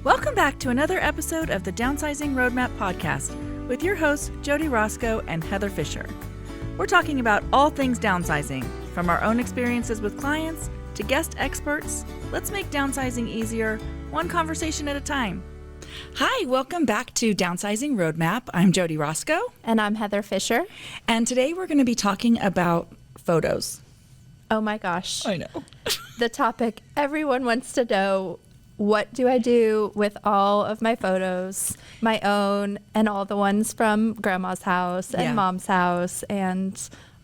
Welcome back to another episode of the Downsizing Roadmap podcast with your hosts, Jody Rosko and Heather Fisher. We're talking about all things downsizing, from our own experiences with clients to guest experts. Let's make downsizing easier, one conversation at a time. Hi, welcome back to Downsizing Roadmap. I'm Jody Rosko. And I'm Heather Fisher. And today we're going to be talking about photos. Oh my gosh. I know. The topic everyone wants to know. What do I do with all of my photos, my own and all the ones from grandma's house and mom's house and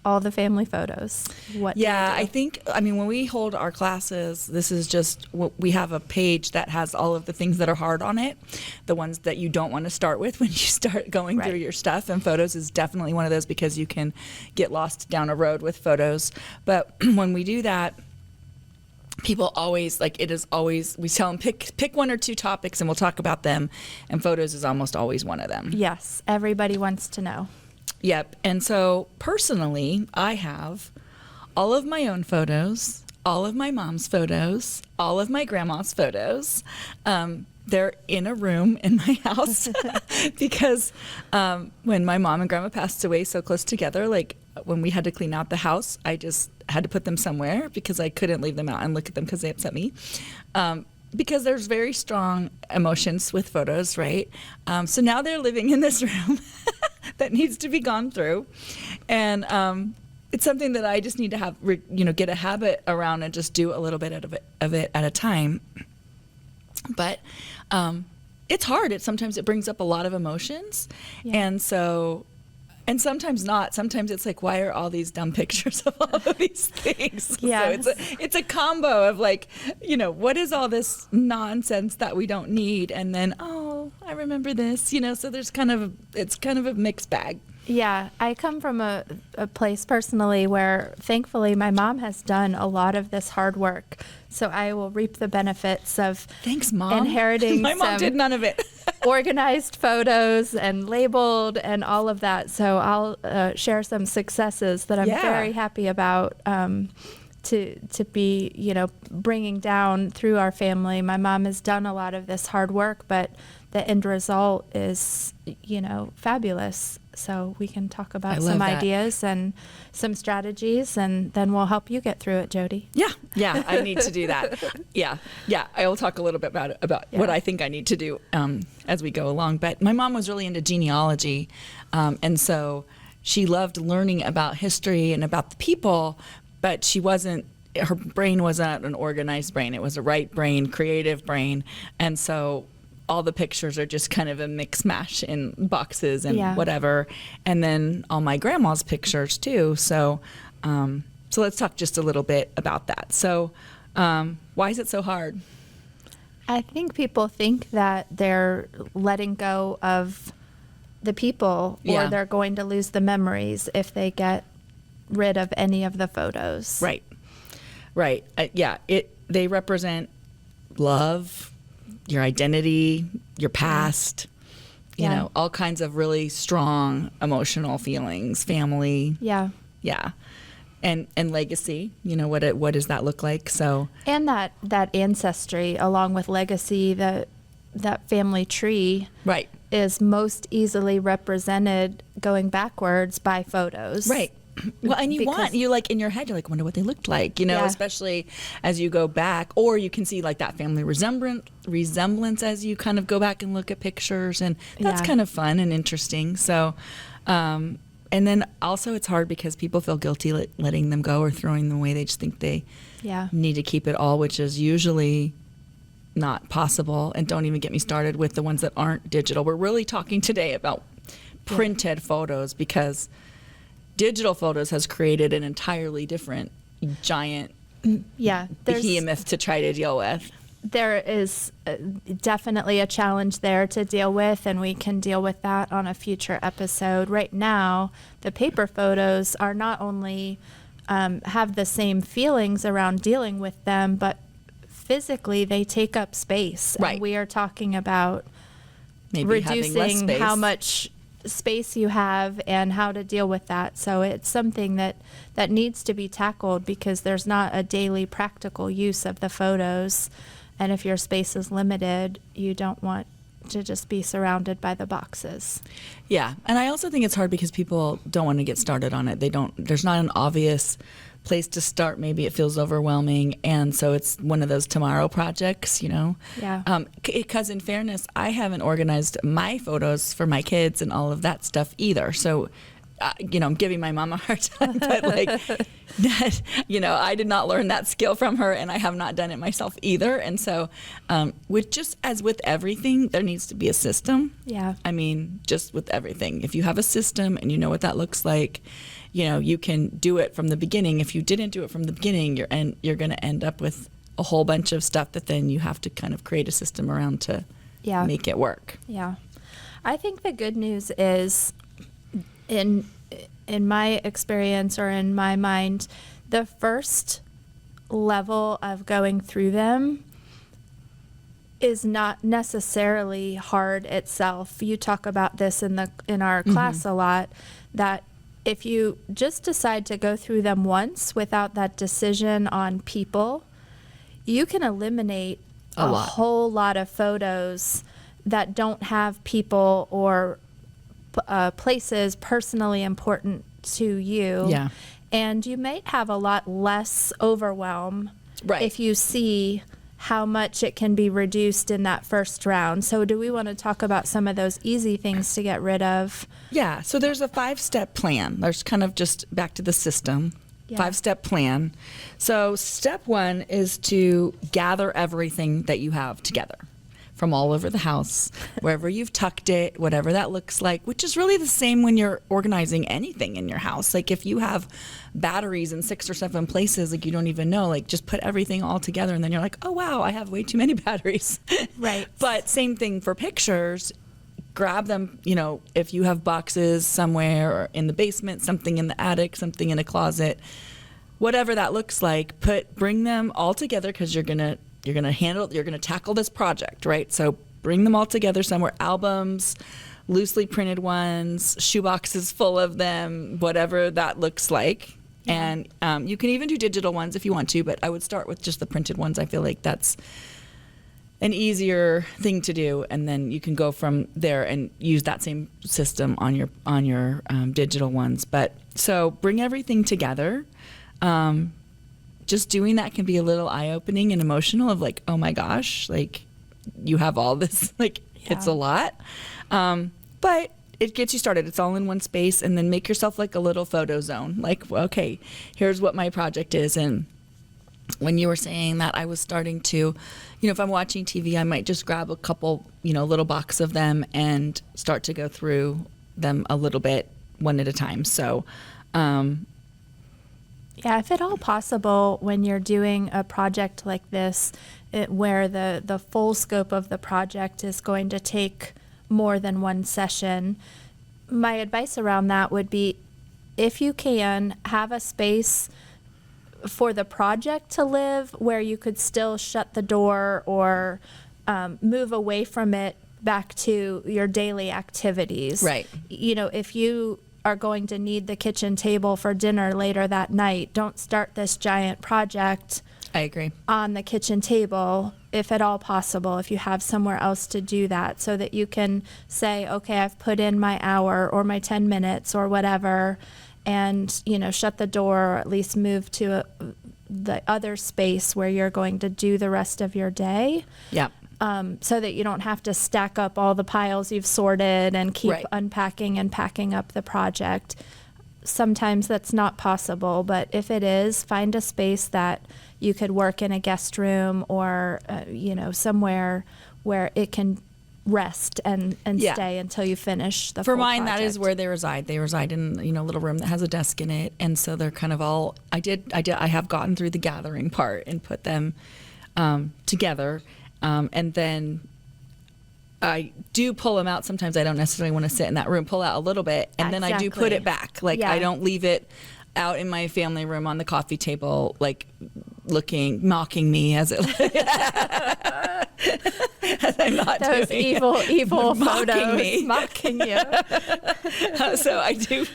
all the family photos? What do I do? When we hold our classes, this is just, we have a page that has all of the things that are hard on it, the ones that you don't want to start with when you start going through your stuff. And photos is definitely one of those because you can get lost down a road with photos. But when we do that, people always, we tell them pick one or two topics and we'll talk about them. And photos is almost always one of them. Yes, everybody wants to know. Yep. And so personally, I have all of my own photos, all of my mom's photos, all of my grandma's photos. They're in a room in my house because when my mom and grandma passed away so close together, like when we had to clean out the house, I just had to put them somewhere because I couldn't leave them out and look at them because they upset me. Because there's very strong emotions with photos, right? So now they're living in this room that needs to be gone through. And it's something that I just need to have, get a habit around and just do a little bit of it at a time. But it's hard. Sometimes it brings up a lot of emotions. Yeah. And sometimes not. Sometimes it's like, why are all these dumb pictures of all of these things? Yes. So it's a combo of what is all this nonsense that we don't need? And then, I remember this, so there's it's kind of a mixed bag. Yeah, I come from a place personally where thankfully my mom has done a lot of this hard work. So I will reap the benefits of Thanks, Mom. Inheriting my mom did none of it. organized photos and labeled and all of that. So I'll share some successes that I'm very happy about to be, bringing down through our family. My mom has done a lot of this hard work, but the end result is, fabulous. So we can talk about some ideas and some strategies, and then we'll help you get through it, Jody. Yeah, I need to do that. Yeah, I will talk a little bit about what I think I need to do as we go along. But my mom was really into genealogy, and so she loved learning about history and about the people, but her brain wasn't an organized brain. It was a right brain, creative brain, and so all the pictures are just kind of a mix mash in boxes and whatever. And then all my grandma's pictures too. So let's talk just a little bit about that. So why is it so hard? I think people think that they're letting go of the people or they're going to lose the memories if they get rid of any of the photos. Right. They represent love, your identity, your past, all kinds of really strong emotional feelings, family. Yeah. And legacy, what does that look like? So, and that ancestry along with legacy, that family tree is most easily represented going backwards by photos. Right. Well, and in your head, you're like, wonder what they looked like, especially as you go back, or you can see like that family resemblance as you kind of go back and look at pictures, and that's kind of fun and interesting. So, and then also it's hard because people feel guilty letting them go or throwing them away. They just think they need to keep it all, which is usually not possible. And don't even get me started with the ones that aren't digital. We're really talking today about printed photos because digital photos has created an entirely different giant behemoth to try to deal with. There is definitely a challenge there to deal with, and we can deal with that on a future episode. Right now, the paper photos are not only have the same feelings around dealing with them, but physically they take up space. Right. And we are talking about maybe reducing how much space you have and how to deal with that. So it's something that needs to be tackled because there's not a daily practical use of the photos. And if your space is limited, you don't want to just be surrounded by the boxes. Yeah. And I also think it's hard because people don't want to get started on it. There's not an obvious place to start. Maybe it feels overwhelming. And so it's one of those tomorrow projects, Yeah. Because in fairness, I haven't organized my photos for my kids and all of that stuff either. So, I'm giving my mom a hard time, but that, I did not learn that skill from her, and I have not done it myself either. And so, just as with everything, there needs to be a system. Yeah. I mean, just with everything, if you have a system and you know what that looks like, you can do it from the beginning. If you didn't do it from the beginning, you're going to end up with a whole bunch of stuff that then you have to kind of create a system around to make it work. Yeah. I think the good news is, in my experience or in my mind, the first level of going through them is not necessarily hard itself. You talk about this in our class a lot, that if you just decide to go through them once without that decision on people, you can eliminate a whole lot of photos that don't have people or places personally important to you. Yeah. And you might have a lot less overwhelm right. if you see how much it can be reduced in that first round. So do we want to talk about some of those easy things to get rid of? Yeah. So there's a 5-step plan. There's kind of just back to the system. Yeah. 5-step plan. So step 1 is to gather everything that you have together from all over the house, wherever you've tucked it, whatever that looks like, which is really the same when you're organizing anything in your house. Like if you have batteries in 6 or 7 places, like you don't even know, like just put everything all together and then you're like, oh wow, I have way too many batteries. Right. But same thing for pictures. Grab them, if you have boxes somewhere or in the basement, something in the attic, something in a closet, whatever that looks like, bring them all together because you're going to tackle this project, right? So bring them all together somewhere, albums, loosely printed ones, shoeboxes full of them, whatever that looks like. Yeah. And you can even do digital ones if you want to, but I would start with just the printed ones. I feel like that's an easier thing to do. And then you can go from there and use that same system on your digital ones. But so bring everything together. Just doing that can be a little eye-opening and emotional of like, oh my gosh, like you have all this, like it's a lot. But it gets you started. It's all in one space, and then make yourself like a little photo zone. Like, okay, here's what my project is. And when you were saying that, I was starting to, if I'm watching TV, I might just grab a couple, little box of them and start to go through them a little bit one at a time. So, yeah, if at all possible, when you're doing a project like this, where the full scope of the project is going to take more than one session, my advice around that would be, if you can, have a space for the project to live where you could still shut the door or move away from it back to your daily activities. Right. If you are going to need the kitchen table for dinner later that night, don't start this giant project. I agree. On the kitchen table, if at all possible, if you have somewhere else to do that, so that you can say, okay, I've put in my hour or my 10 minutes or whatever, and, shut the door, or at least move to the other space where you're going to do the rest of your day. Yeah. So that you don't have to stack up all the piles you've sorted and keep unpacking and packing up the project. Sometimes that's not possible, but if it is, find a space that you could work in, a guest room or, somewhere where it can rest and stay until you finish the full project. For mine, that is where they reside. They reside in, a little room that has a desk in it. And so they're kind of all, I have gotten through the gathering part and put them together. And then I do pull them out. Sometimes I don't necessarily want to sit in that room, pull out a little bit, and then I do put it back. Like I don't leave it out in my family room on the coffee table, like mocking me as I'm not those evil mocking photos me. mocking you. So I do,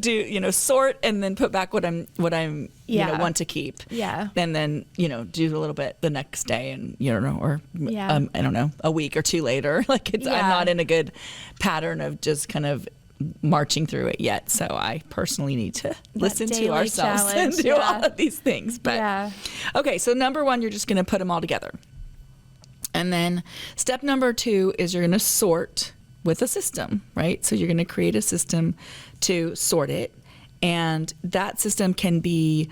you know, sort and then put back what I'm you know, want to keep. Yeah. And then, you know, do a little bit the next day and, you know, or I don't know, a week or two later. Like I'm not in a good pattern of just kind of marching through it yet. So I personally need to listen to ourselves and do all of these things. But okay, so number one, you're just going to put them all together. And then step number 2 is you're going to sort with a system, right? So you're going to create a system to sort it. And that system can be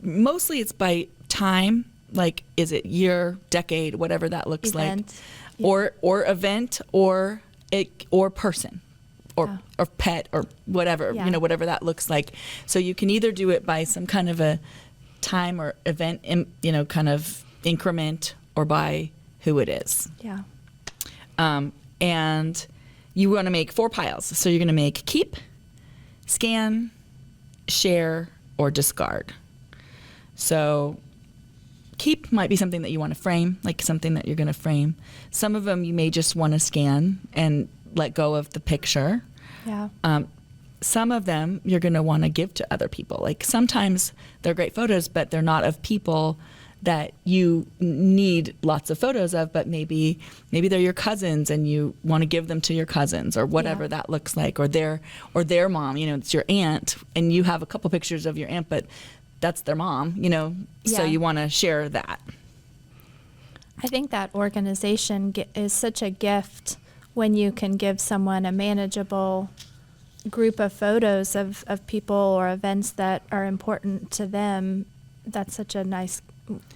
mostly it's by time, like is it year, decade, whatever that looks event. Like, or event, or person, or pet, or whatever, you know, whatever that looks like. So you can either do it by some kind of a time or event, you know, kind of increment, or by who it is. Yeah. And you want to make 4 piles. So you're going to make keep, scan, share, or discard. So keep might be something that you want to frame, like something that you're going to frame. Some of them you may just want to scan and let go of the picture. Yeah. Some of them you're going to want to give to other people. Like sometimes they're great photos, but they're not of people that you need lots of photos of, but maybe they're your cousins and you want to give them to your cousins, or whatever that looks like, or their mom, you know, it's your aunt and you have a couple pictures of your aunt, but that's their mom, you know, so you want to share that. I think that organization is such a gift when you can give someone a manageable group of photos of people or events that are important to them. That's such a nice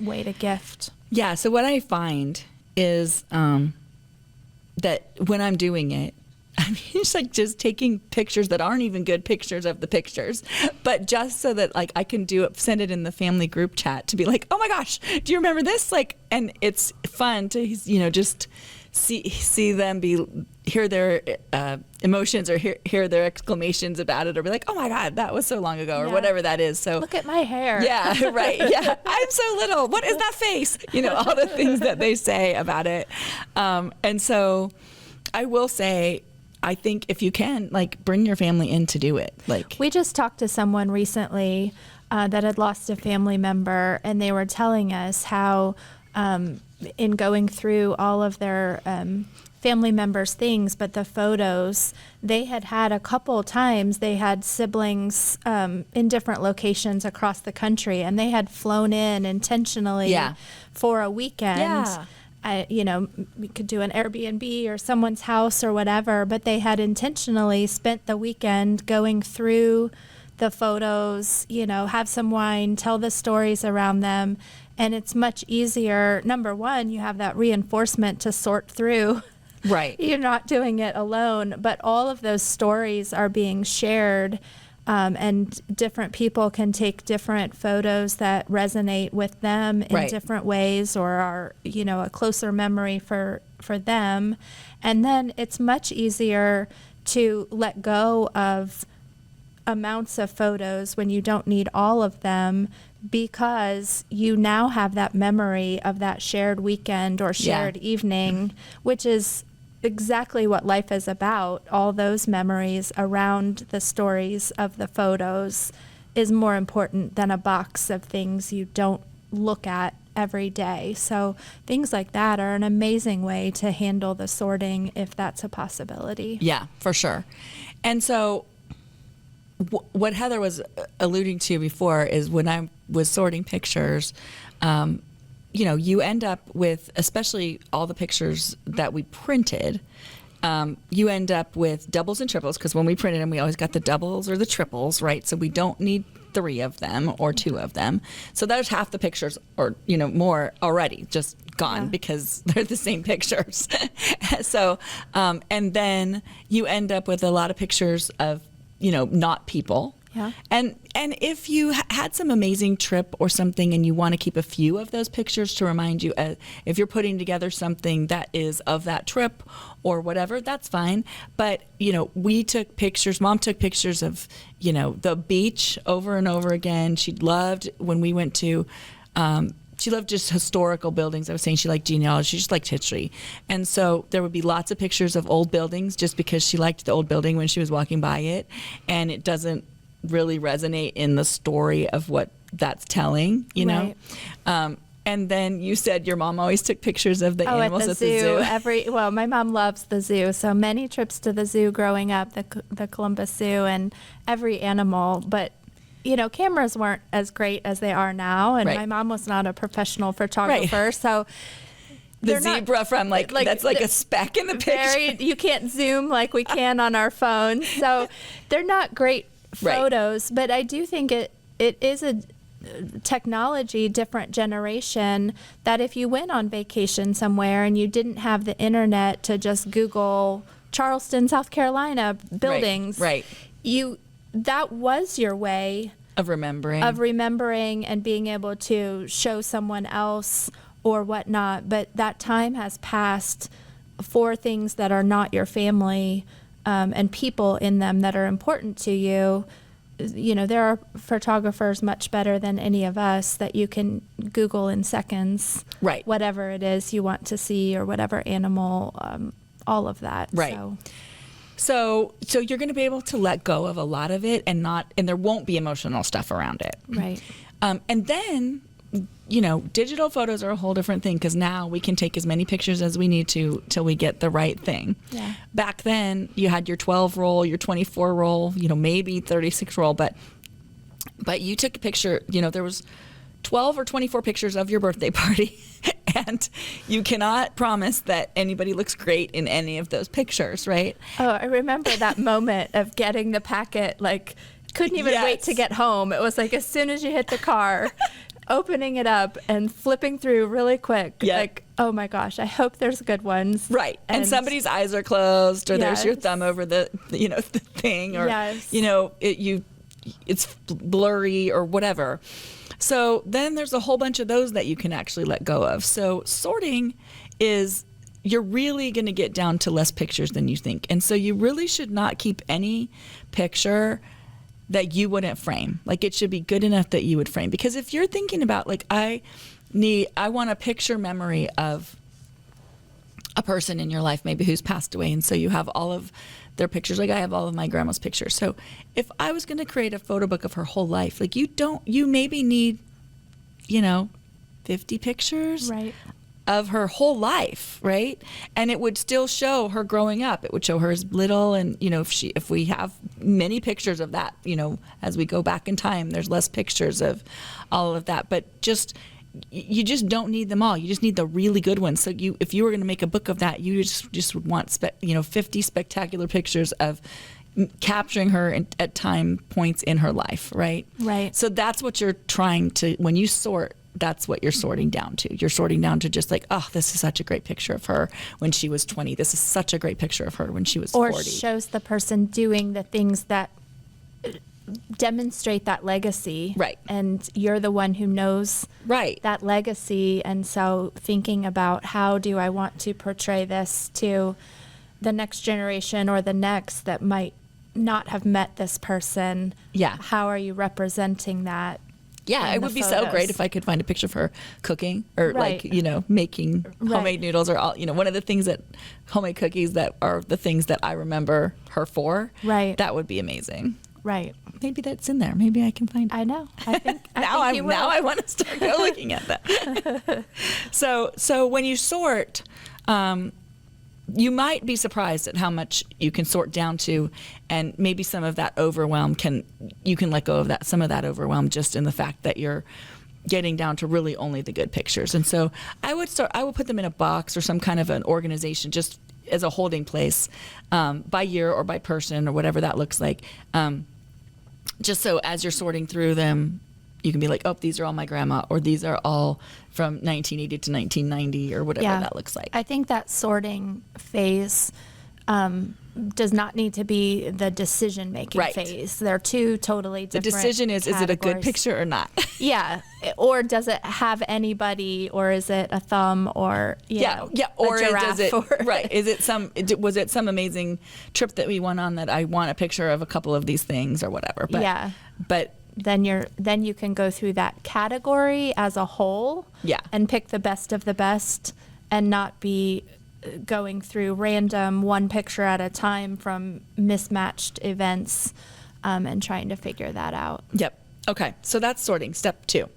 way to gift. Yeah. So what I find is that when I'm doing it, I mean, it's like just taking pictures that aren't even good pictures of the pictures, but just so that like I can send it in the family group chat to be like, oh my gosh, do you remember this? Like, and it's fun to, you know, just see them hear their emotions, or hear their exclamations about it, or be like, oh my God, that was so long ago, or whatever that is. So look at my hair. Yeah, right. Yeah, I'm so little. What is that face? You know, all the things that they say about it. And so I will say, I think if you can, like, bring your family in to do it. Like, we just talked to someone recently that had lost a family member, and they were telling us how in going through all of their family members' things, but the photos, they had a couple times, they had siblings in different locations across the country, and they had flown in intentionally for a weekend. Yeah. You know, we could do an Airbnb or someone's house or whatever, but they had intentionally spent the weekend going through the photos, you know, have some wine, tell the stories around them. And it's much easier. Number one, you have that reinforcement to sort through. Right. You're not doing it alone, but all of those stories are being shared. And different people can take different photos that resonate with them in different ways, or are, you know, a closer memory for them. And then it's much easier to let go of amounts of photos when you don't need all of them, because you now have that memory of that shared weekend or shared evening, which is exactly what life is about. All those memories around the stories of the photos is more important than a box of things you don't look at every day. So things like that are an amazing way to handle the sorting, if that's a possibility. Yeah, for sure. And so what Heather was alluding to before is when I was sorting pictures, you know, you end up with, especially all the pictures that we printed, you end up with doubles and triples, because when we printed them, we always got the doubles or the triples, right? So we don't need 3 of them or 2 of them. So there's half the pictures, or, you know, more already just gone because they're the same pictures. So, and then you end up with a lot of pictures of, you know, not people. Yeah. And if you had some amazing trip or something and you want to keep a few of those pictures to remind you, if you're putting together something that is of that trip or whatever, that's fine. But, you know, we took pictures, Mom took pictures of, you know, the beach over and over again. She loved when we went to she loved just historical buildings. I was saying she liked genealogy. She just liked history. And so there would be lots of pictures of old buildings just because she liked the old building when she was walking by it. And it doesn't really resonate in the story of what that's telling, you know? And then you said your mom always took pictures of the animals at the zoo. Well, my mom loves the zoo, so many trips to the zoo growing up, the Columbus Zoo, and every animal. But you know, cameras weren't as great as they are now, and my mom was not a professional photographer, so the zebra from that's like a speck in the picture. You can't zoom like we can on our phones, so they're not great photos. But I do think it is a technology different generation that if you went on vacation somewhere and you didn't have the internet to just Google Charleston, South Carolina buildings, that was your way of remembering and being able to show someone else or whatnot. But that time has passed for things that are not your family and people in them that are important to you. You know, there are photographers much better than any of us that you can Google in seconds, whatever it is you want to see or whatever animal, all of that. So you're going to be able to let go of a lot of it and there won't be emotional stuff around it. And then, you know, digital photos are a whole different thing because now we can take as many pictures as we need to till we get the right thing. Back then, you had your 12 roll, your 24 roll, you know, maybe 36 roll, but you took a picture, you know, there was 12 or 24 pictures of your birthday party, and you cannot promise that anybody looks great in any of those pictures, right? Oh, I remember that moment of getting the packet, like, couldn't even wait to get home. It was like as soon as you hit the car, opening it up and flipping through really quick. Like, oh my gosh, I hope there's good ones. And somebody's eyes are closed, or there's your thumb over the, you know, the thing, or, you know, it's blurry or whatever. So then there's a whole bunch of those that you can actually let go of. So sorting is, you're really going to get down to less pictures than you think. And so you really should not keep any picture that you wouldn't frame. Like, it should be good enough that you would frame. Because if you're thinking about, like, I want a picture memory of a person in your life maybe who's passed away, and so you have all of their pictures. Like, I have all of my grandma's pictures. So if I was going to create a photo book of her whole life, like, you maybe need, you know, 50 pictures of her whole life, right? And it would still show her growing up. It would show her as little, and, you know, if we have many pictures of that, you know, as we go back in time, there's less pictures of all of that. But you just don't need them all. You just need the really good ones. So if you were going to make a book of that, you just would want 50 spectacular pictures of capturing her at time points in her life, right? So that's what you're trying to, when you sort, that's what you're sorting down to. You're sorting down to just like, oh, this is such a great picture of her when she was 20. This is such a great picture of her when she was 40. Or shows the person doing the things that demonstrate that legacy. And you're the one who knows that legacy. And so thinking about, how do I want to portray this to the next generation or the next that might not have met this person? How are you representing that? It would be so great if I could find a picture of her cooking or like, you know, making homemade noodles, or all, you know, one of the things that homemade cookies that are the things that I remember her for. That would be amazing. Maybe that's in there. Maybe I can find it. I know. I think now I want to start looking at that. So when you sort, you might be surprised at how much you can sort down to, and maybe some of that overwhelm you can let go of that, some of that overwhelm, just in the fact that you're getting down to really only the good pictures. And so I would put them in a box or some kind of an organization, just as a holding place, by year or by person or whatever that looks like. Just so as you're sorting through them, you can be like, oh, these are all my grandma, or these are all from 1980 to 1990, or whatever that looks like. I think that sorting phase does not need to be the decision-making phase. They're two totally different The decision is it a good picture or not? Or does it have anybody, or is it a thumb, or, you know, or a giraffe? Does it, was it some amazing trip that we went on that I want a picture of a couple of these things or whatever? But then you can go through that category as a whole, and pick the best of the best, and not be going through random one picture at a time from mismatched events, and trying to figure that out. Yep. Okay. So that's sorting, step 2.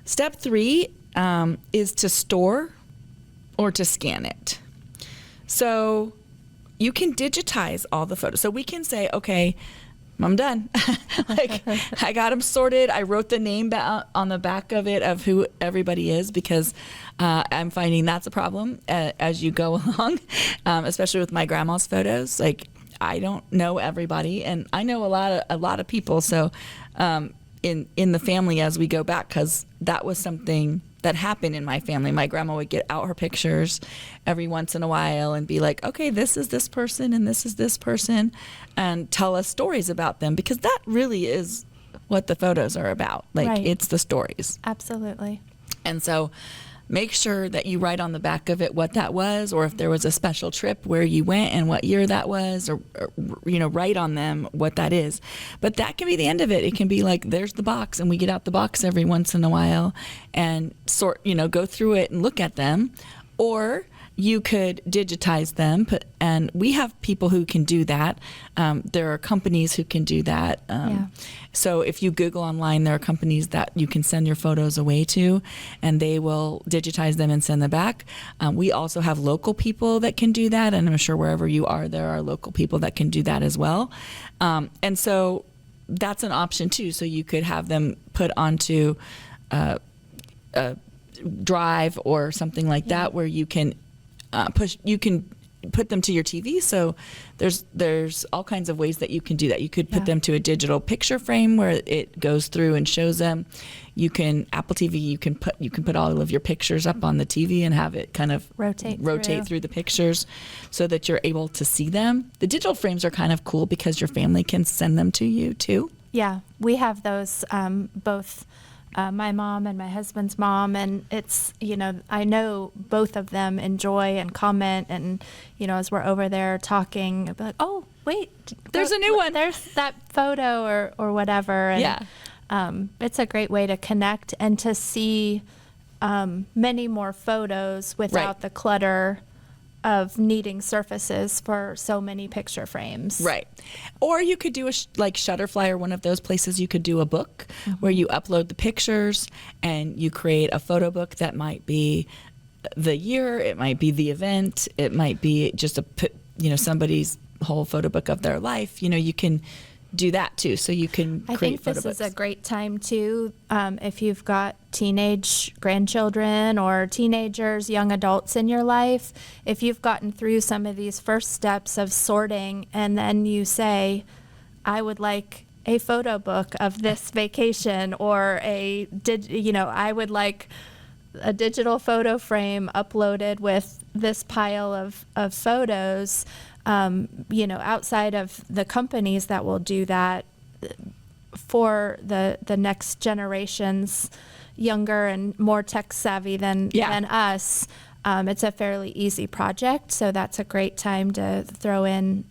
Step 3 is to store or to scan it. So you can digitize all the photos. So we can say, okay, I'm done. Like, I got them sorted. I wrote the name on the back of it of who everybody is, because I'm finding that's a problem as you go along, especially with my grandma's photos. Like, I don't know everybody, and I know a lot of people. So in the family as we go back, because that was something that happened in my family. My grandma would get out her pictures every once in a while and be like, okay, this is this person and this is this person, and tell us stories about them, because that really is what the photos are about. Like, it's the stories. Absolutely. And so make sure that you write on the back of it what that was, or if there was a special trip where you went and what year that was, or write on them what that is. But that can be the end of it. It can be like, there's the box, and we get out the box every once in a while and go through it and look at them. Or you could digitize them, and we have people who can do that. There are companies who can do that. So if you Google online, there are companies that you can send your photos away to, and they will digitize them and send them back. We also have local people that can do that, and I'm sure wherever you are, there are local people that can do that as well. And so that's an option too. So you could have them put onto a drive or something like that, where you can put them to your TV. So there's all kinds of ways that you can do that. You could put them to a digital picture frame where it goes through and shows them. You can Apple TV. You can put all of your pictures up on the TV and have it kind of rotate through the pictures, so that you're able to see them. The digital frames are kind of cool because your family can send them to you too. Yeah, we have those both. My mom and my husband's mom, and it's, I know both of them enjoy and comment, and, as we're over there talking, I'll be like, oh, wait, there's a new one. There's that photo or whatever. And, it's a great way to connect and to see many more photos without the clutter of needing surfaces for so many picture frames. Right. Or you could do like Shutterfly or one of those places. You could do a book where you upload the pictures and you create a photo book that might be the year, it might be the event, it might be just somebody's whole photo book of their life. You can do that too. So you can create photo books. I think this is a great time too, if you've got teenage grandchildren or teenagers, young adults in your life, if you've gotten through some of these first steps of sorting, and then you say, I would like a photo book of this vacation, or I would like a digital photo frame uploaded with this pile of photos. Outside of the companies that will do that for the next generations, younger and more tech savvy than us, it's a fairly easy project. So that's a great time to throw in,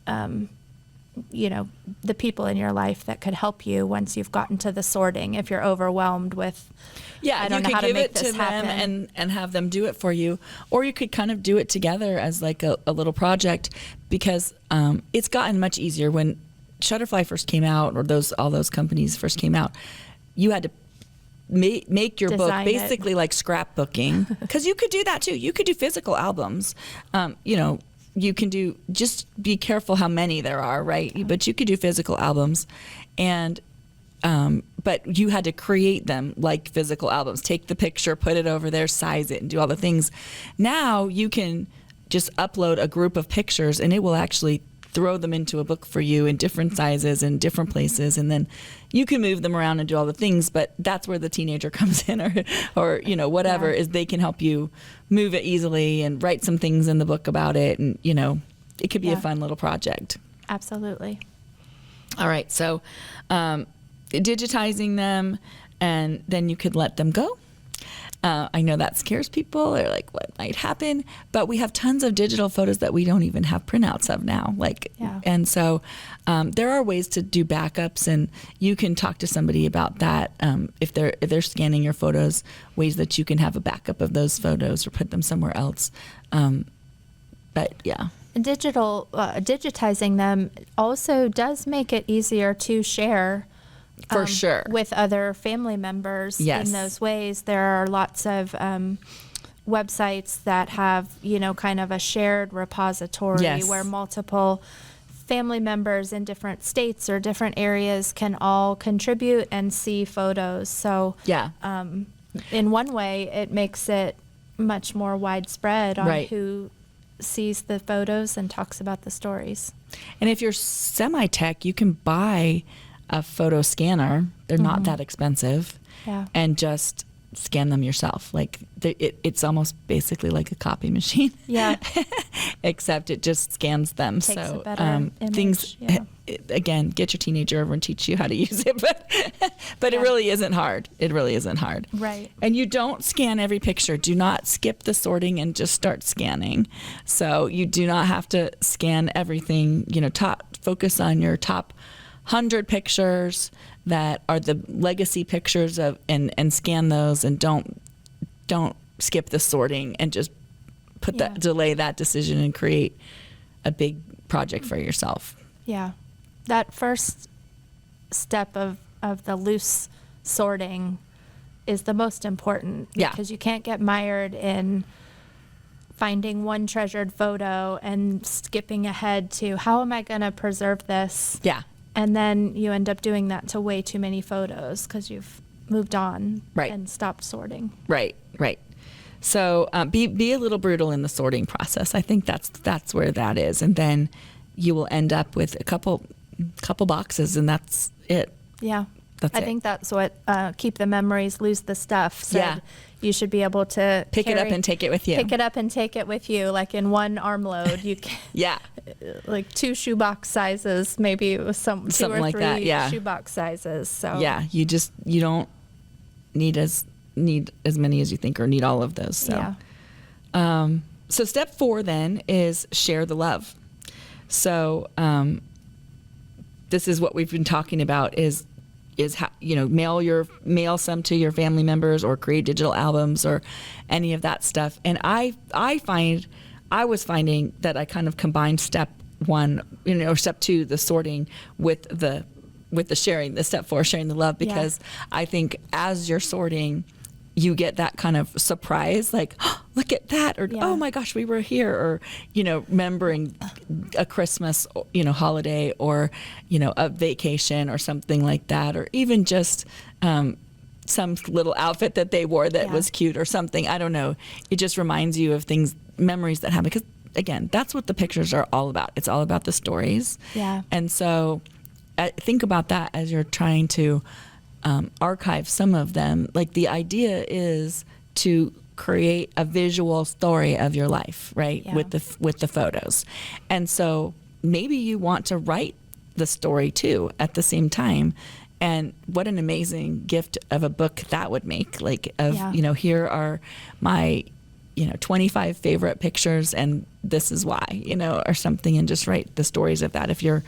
the people in your life that could help you once you've gotten to the sorting. If you're overwhelmed with, I don't know how to make this happen. You could give it to them and have them do it for you, or you could kind of do it together as like a little project, because it's gotten much easier. When Shutterfly first came out, or all those companies first came out, you had to make your book basically like scrapbooking, because you could do that too. You could do physical albums. You can do, just be careful how many there are, right? But you could do physical albums, and but you had to create them like physical albums. Take the picture, put it over there, size it, and do all the things. Now you can just upload a group of pictures, and it will actually throw them into a book for you in different sizes and different places, and then you can move them around and do all the things. But that's where the teenager comes in, or whatever, is they can help you move it easily and write some things in the book about it, and it could be a fun little project. Absolutely. All right, so digitizing them, and then you could let them go. I know that scares people. They're like, what might happen? But we have tons of digital photos that we don't even have printouts of now. And so there are ways to do backups, and you can talk to somebody about that. If they're scanning your photos, ways that you can have a backup of those photos or put them somewhere else. But yeah. Digitizing them also does make it easier to share for sure with other family members. Yes. In those ways. There are lots of websites that have, kind of a shared repository Yes. where multiple family members in different states or different areas can all contribute and see photos. So yeah. In one way, it makes it much more widespread on Right. who sees the photos and talks about the stories. And if you're semi-tech, you can buy a photo scanner. They're not that expensive. Yeah. And just scan them yourself. It's almost basically like a copy machine. Yeah. Except it just scans them. Takes so a better image, things, yeah. Again, get your teenager over and teach you how to use it. But it really isn't hard. It really isn't hard. Right. And you don't scan every picture. Do not skip the sorting and just start scanning. So you do not have to scan everything. Focus on your top 100 pictures that are the legacy pictures of, and scan those, and don't skip the sorting, and just delay that decision and create a big project for yourself. Yeah. That first step of the loose sorting is the most important, because you can't get mired in finding one treasured photo and skipping ahead to how am I going to preserve this? Yeah. And then you end up doing that to way too many photos because you've moved on and stopped sorting. Right. So be a little brutal in the sorting process. I think that's where that is, and then you will end up with a couple boxes, and that's it. Yeah. I think that's what Keep the Memories, Lose the Stuff said. You should be able to pick it up and take it with you. Pick it up and take it with you, like in one armload. You can, like 2 shoebox sizes, maybe with some 2 or 3 shoebox sizes. So you don't need as many as you think, or need all of those. So so step 4 then is share the love. So this is what we've been talking about is how, mail some to your family members, or create digital albums, or any of that stuff. And I was finding that I kind of combined step 1, or step 2, the sorting, with the sharing, the step 4, sharing the love, because I think as you're sorting, you get that kind of surprise, like, oh, look at that, or oh my gosh, we were here, or remembering a Christmas holiday, or a vacation or something like that, or even just some little outfit that they wore that was cute or something. I don't know. It just reminds you of things, memories that happen, because again, that's what the pictures are all about. It's all about the stories. Yeah. And so think about that as you're trying to archive some of them. Like, the idea is to create a visual story of your life, right? Yeah. With the photos. And so maybe you want to write the story too at the same time. And what an amazing gift of a book that would make. Like, here are my 25 favorite pictures, and this is why, or something, and just write the stories of that. If you're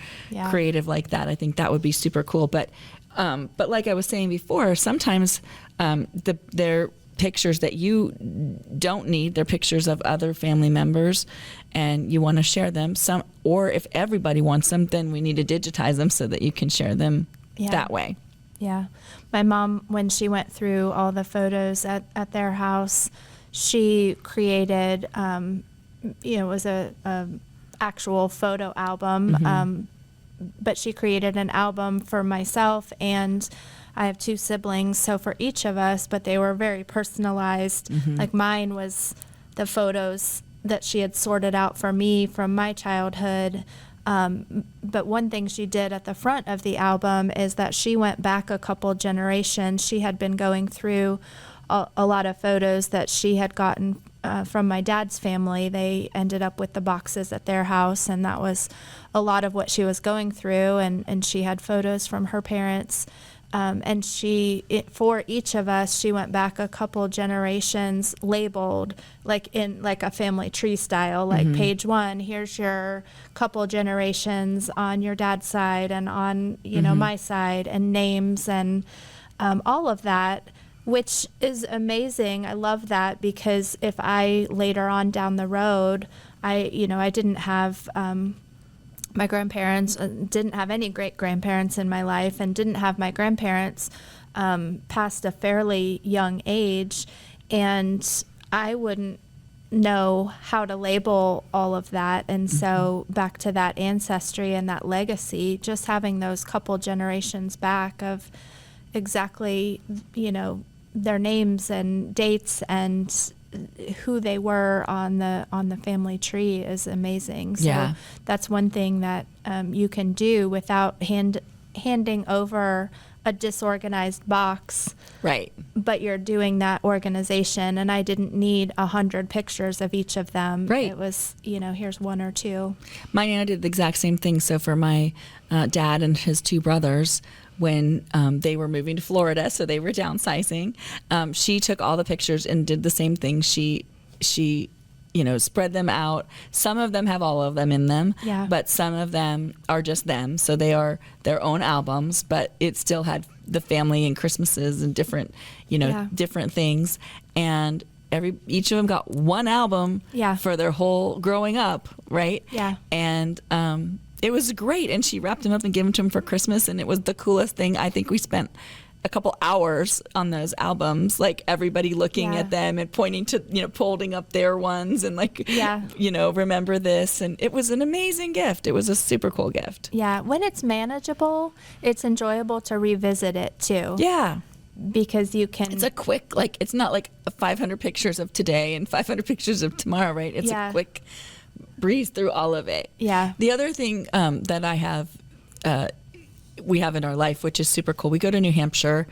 creative like that, I think that would be super cool. But like I was saying before, sometimes they're pictures that you don't need. They're pictures of other family members, and you want to share them. Or if everybody wants them, then we need to digitize them so that you can share them that way. Yeah. My mom, when she went through all the photos at their house, she created, it was a actual photo album. Mm-hmm. But she created an album for myself, and I have 2 siblings, so for each of us, but they were very personalized. Mm-hmm. Like, mine was the photos that she had sorted out for me from my childhood. But one thing she did at the front of the album is that she went back a couple generations. She had been going through a lot of photos that she had gotten from my dad's family. They ended up with the boxes at their house, and that was a lot of what she was going through. And she had photos from her parents And for each of us, she went back a couple generations labeled like in like a family tree style, like page 1, here's your couple generations on your dad's side and on, my side, and names and all of that, which is amazing. I love that, because if I later on down the road, I didn't have my grandparents, didn't have any great-grandparents in my life, and didn't have my grandparents past a fairly young age, and I wouldn't know how to label all of that. And so back to that ancestry and that legacy, just having those couple generations back of exactly, their names and dates and who they were on the family tree is amazing. So that's one thing that you can do without handing over a disorganized box. Right. But you're doing that organization, and I didn't need 100 pictures of each of them. Right. It was, here's 1 or 2. My Nana did the exact same thing. So for my dad and his 2 brothers, when they were moving to Florida, so they were downsizing, she took all the pictures and did the same thing. She spread them out. Some of them have all of them in them, but some of them are just them. So they are their own albums, but it still had the family and Christmases and different, different things. And each of them got 1 album for their whole growing up, right? Yeah. And it was great. And she wrapped them up and gave them to him for Christmas. And it was the coolest thing. I think we spent a couple hours on those albums, like everybody looking at them and pointing to, holding up their ones and remember this. And it was an amazing gift. It was a super cool gift. Yeah. When it's manageable, it's enjoyable to revisit it too. Yeah. Because you can. It's a quick, it's not like 500 pictures of today and 500 pictures of tomorrow, right? It's a quick breeze through all of it. Yeah. The other thing that I have, we have in our life, which is super cool. We go to New Hampshire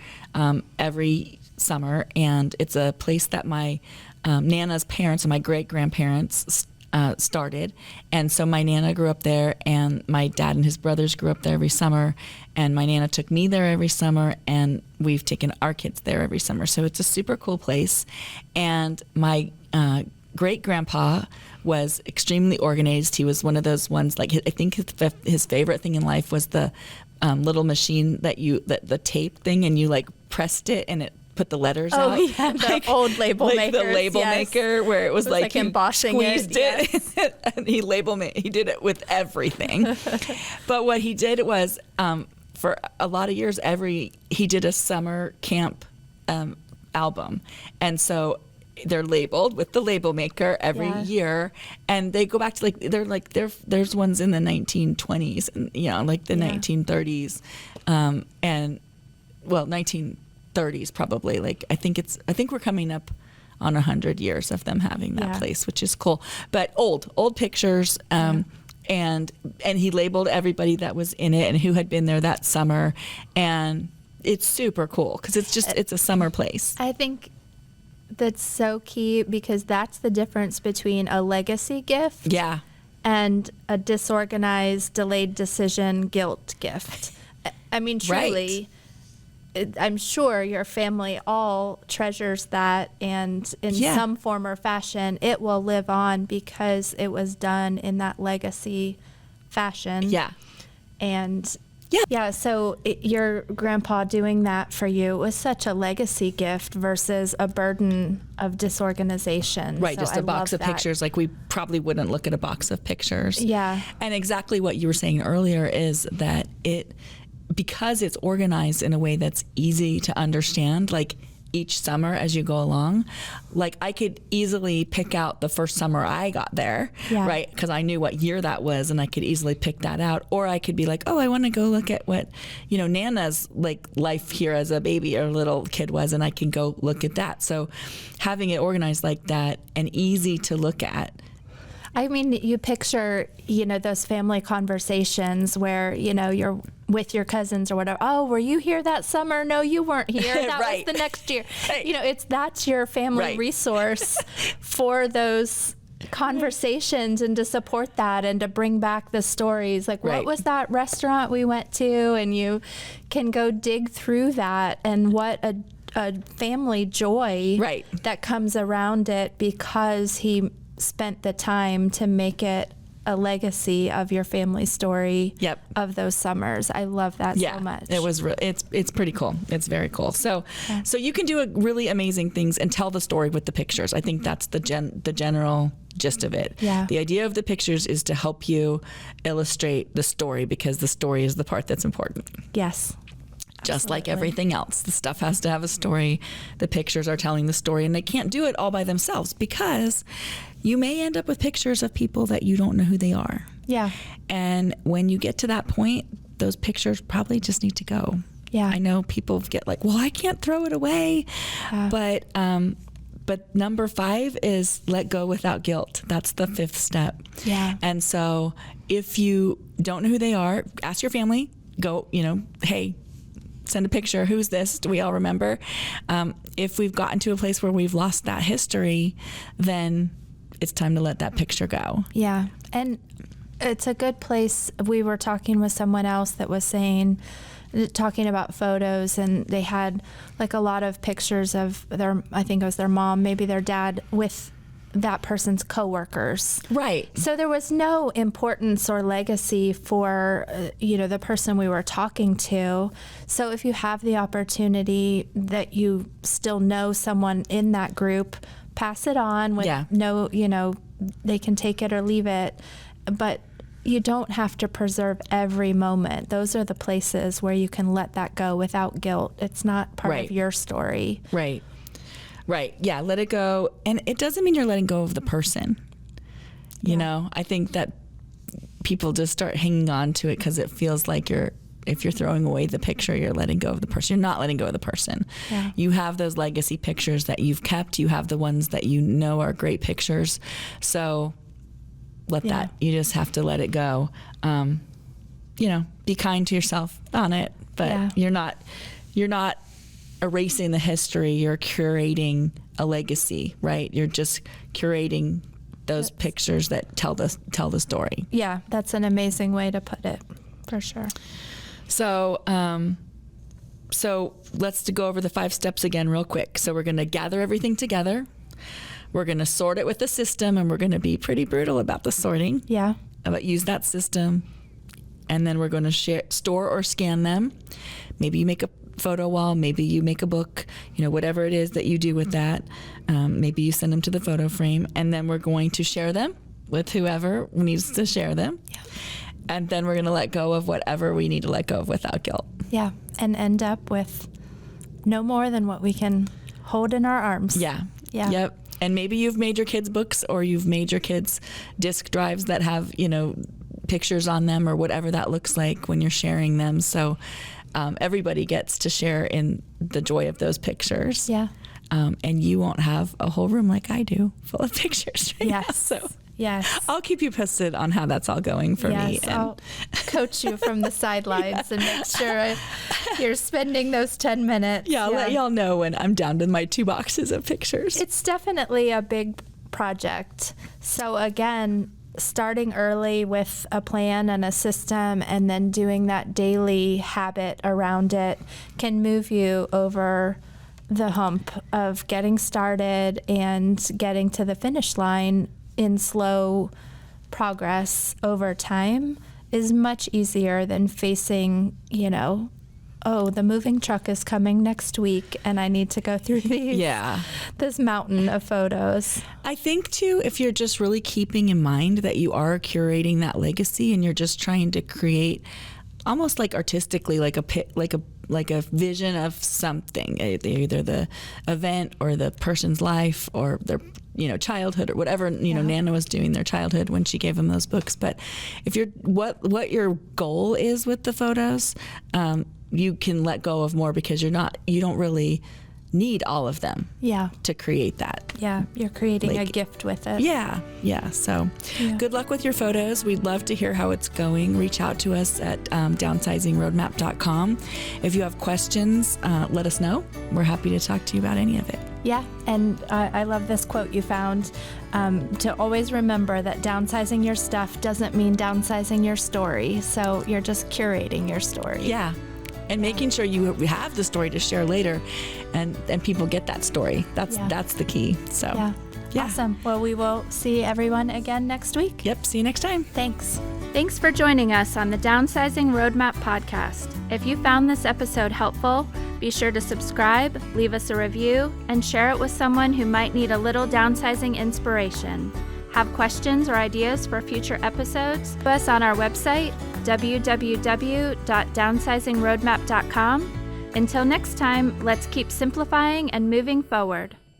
every summer, and it's a place that my Nana's parents and my great-grandparents started. And so my Nana grew up there, and my dad and his brothers grew up there every summer, and my Nana took me there every summer, and we've taken our kids there every summer. So it's a super cool place. And my great-grandpa was extremely organized. He was one of those ones, I think his favorite thing in life was the little machine the tape thing, and you pressed it and it put the letters out. Oh yeah, the old label maker. The label maker, where it was like embossing squeezed it, and he did it with everything. But what he did was, for a lot of years, he did a summer camp album, and so they're labeled with the label maker every year, and they go back to there's ones in the 1920s and the 1930s, and 1930s probably. I think we're coming up on 100 years of them having that place, which is cool. But old pictures, and he labeled everybody that was in it and who had been there that summer, and it's super cool because it's a summer place. I think that's so key, because that's the difference between a legacy gift and a disorganized, delayed decision guilt gift. I mean, truly, I'm sure your family all treasures that, and in some form or fashion, it will live on because it was done in that legacy fashion. Yeah. And so your grandpa doing that for you was such a legacy gift versus a burden of disorganization. Right, so just a box of pictures. We probably wouldn't look at a box of pictures. Yeah. And exactly what you were saying earlier is that because it's organized in a way that's easy to understand, each summer as you go along, I could easily pick out the first summer I got there, right? Because I knew what year that was, and I could easily pick that out. Or I could be I want to go look at what, Nana's life here as a baby or little kid was, and I can go look at that. So having it organized like that and easy to look at. I mean, you picture, those family conversations where, you're with your cousins or whatever. Oh, were you here that summer? No, you weren't here. That was the next year. Right. That's your family resource for those conversations and to support that and to bring back the stories. Like, Right. what was that restaurant we went to? And you can go dig through that, and what a family joy Right. that comes around it because he spent the time to make it a legacy of your family story. Yep. Of those summers. I love that Yeah, so much. it was. It's pretty cool. It's very cool. So, so you can do really amazing things and tell the story with the pictures. I think that's the general gist of it. Yeah. The idea of the pictures is to help you illustrate the story, because the story is the part that's important. Yes. Just like Absolutely. everything else, the stuff has to have a story. The pictures are telling the story, and they can't do it all by themselves, because you may end up with pictures of people that you don't know who they are. Yeah. And when you get to that point, those pictures probably just need to go. Yeah. I know people get like, well, I can't throw it away. But number 5 is let go without guilt. That's the 5th step. Yeah. And so if you don't know who they are, ask your family, go, hey, send a picture. Who's this? Do we all remember? If we've gotten to a place where we've lost that history, then it's time to let that picture go. Yeah. And it's a good place. We were talking with someone else that was talking about photos, and they had like a lot of pictures of I think it was their mom, maybe their dad, with that person's coworkers. Right. So there was no importance or legacy for, the person we were talking to. So if you have the opportunity that you still know someone in that group, pass it on with they can take it or leave it. But you don't have to preserve every moment. Those are the places where you can let that go without guilt. It's not part Right. of your story. Right. Right. Yeah. Let it go. And it doesn't mean you're letting go of the person. You know, I think that people just start hanging on to it because it feels like if you're throwing away the picture, you're letting go of the person. You're not letting go of the person. Yeah. You have those legacy pictures that you've kept. You have the ones that you know are great pictures. So let that, you just have to let it go. Be kind to yourself on it, but you're not erasing the history. You're curating a legacy, right? You're just curating those pictures that tell the story. Yeah, that's an amazing way to put it, for sure. So let's go over the 5 steps again real quick. So we're going to gather everything together. We're going to sort it with the system, and we're going to be pretty brutal about the sorting. Yeah. But use that system, and then we're going to store or scan them. Maybe you make a photo wall, maybe you make a book, whatever it is that you do with that. Maybe you send them to the photo frame, and then we're going to share them with whoever needs to share them. Yeah. And then we're going to let go of whatever we need to let go of without guilt. Yeah, and end up with no more than what we can hold in our arms. Yeah. Yeah. Yep. And maybe you've made your kids books, or you've made your kids disk drives that have, pictures on them, or whatever that looks like when you're sharing them. So everybody gets to share in the joy of those pictures. Yeah. And you won't have a whole room like I do full of pictures right now. So yes. I'll keep you posted on how that's all going for me. And I'll coach you from the sidelines and make sure you're spending those 10 minutes. Yeah, I'll let y'all know when I'm down to my 2 boxes of pictures. It's definitely a big project. So again, starting early with a plan and a system, and then doing that daily habit around it can move you over the hump of getting started and getting to the finish line in slow progress over time is much easier than facing, the moving truck is coming next week and I need to go through this mountain of photos. I think too, if you're just really keeping in mind that you are curating that legacy, and you're just trying to create almost like artistically, like a vision of something, either the event or the person's life or their childhood or whatever, Nana was doing their childhood when she gave them those books. But if you're what your goal is with the photos, you can let go of more, because you don't really need all of them to create that. Yeah, you're creating a gift with it. Yeah. So good luck with your photos. We'd love to hear how it's going. Reach out to us at downsizingroadmap.com. If you have questions, let us know. We're happy to talk to you about any of it. Yeah, and I love this quote you found, to always remember that downsizing your stuff doesn't mean downsizing your story. So you're just curating your story. Yeah, and making sure you have the story to share later, and people get that story. That's the key. So yeah. Awesome. Well, we will see everyone again next week. Yep, see you next time. Thanks. Thanks for joining us on the Downsizing Roadmap podcast. If you found this episode helpful, be sure to subscribe, leave us a review, and share it with someone who might need a little downsizing inspiration. Have questions or ideas for future episodes? Visit us on our website, www.downsizingroadmap.com. Until next time, let's keep simplifying and moving forward.